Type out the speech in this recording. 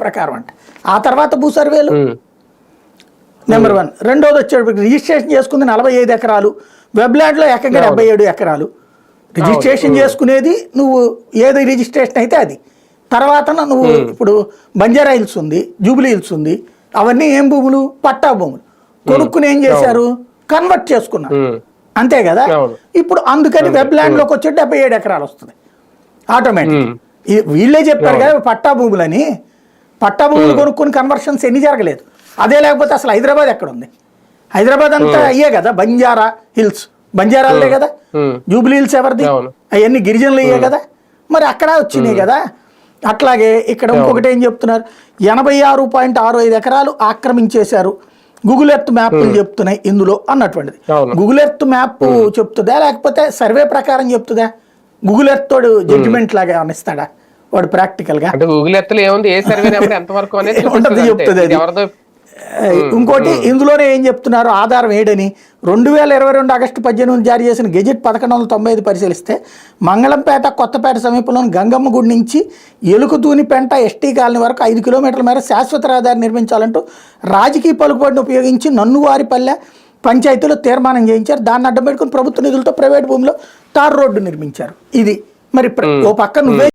ప్రకారం అంట. ఆ తర్వాత భూ సర్వేలు నెంబర్ 1. రెండోది వచ్చేటప్పటికి రిజిస్ట్రేషన్ చేసుకుంది 45 ఎకరాలు, వెబ్లాండ్లో ఏకంగా 77 ఎకరాలు. రిజిస్ట్రేషన్ చేసుకునేది నువ్వు ఏది రిజిస్ట్రేషన్ అయితే అది. తర్వాత నువ్వు ఇప్పుడు బంజారా హిల్స్ ఉంది, జూబిలీ హిల్స్ ఉంది, అవన్నీ ఏం భూములు? పట్టా భూములు. కొనుక్కుని ఏం చేశారు? కన్వర్ట్ చేసుకున్నారు, అంతే కదా. ఇప్పుడు అందుకని వెబ్లాండ్లోకి వచ్చి 77 ఎకరాలు వస్తుంది ఆటోమేటిక్. వీళ్ళే చెప్పారు కదా పట్టా భూములని. పట్టా భూములు కొనుక్కుని కన్వర్షన్స్ ఎన్ని జరగలేదు. అదే లేకపోతే అసలు హైదరాబాద్ ఎక్కడ ఉంది? హైదరాబాద్ అంతా అయ్యే కదా, బంజారా హిల్స్ బంజారాలే కదా, జూబిలీ హిల్స్ ఎవరిది? అవన్నీ గిరిజనులు అయ్యే కదా, మరి అక్కడ వచ్చినాయి కదా. అట్లాగే ఇక్కడ ఇంకొకటి ఏం చెప్తున్నారు, 86.65 ఎకరాలు ఆక్రమించేశారు, గూగుల్ ఎర్త్ మ్యాప్లు చెప్తున్నాయి ఇందులో అన్నటువంటిది. గూగుల్ ఎర్త్ మ్యాప్ చెప్తుందా లేకపోతే సర్వే ప్రకారం చెప్తుందా? గూగుల్ ఎర్త్ తోడు జడ్జిమెంట్ లాగా ఏమన్నా ఇస్తాడా వాడు ప్రాక్టికల్ గా? గూగుల్ ఎర్త్ లో ఏముంది, ఏ సర్వే నెంబర్ ఎంత వరకు అనేది చెప్తుంది అది. ఇంకోటి ఇందులోనే ఏం చెప్తున్నారు, ఆధారం ఏడని 2022 ఆగస్టు 18 జారీ చేసిన గెజెట్ 1195 పరిశీలిస్తే మంగళంపేట కొత్తపేట సమీపంలోని గంగమ్మ గుడి నుంచి ఎలుకతూనిపెంట ఎస్టీ కాలనీ వరకు 5 కిలోమీటర్ల మేర శాశ్వత రహదారి నిర్మించాలంటూ రాజకీయ పలుకుబడిని ఉపయోగించి నన్నువారిపల్లె పంచాయతీలో తీర్మానం చేయించారు. దాన్ని అడ్డం పెట్టుకుని ప్రభుత్వ నిధులతో ప్రైవేట్ భూమిలో తార్ రోడ్డు నిర్మించారు. ఇది మరి ఓ పక్క నువ్వే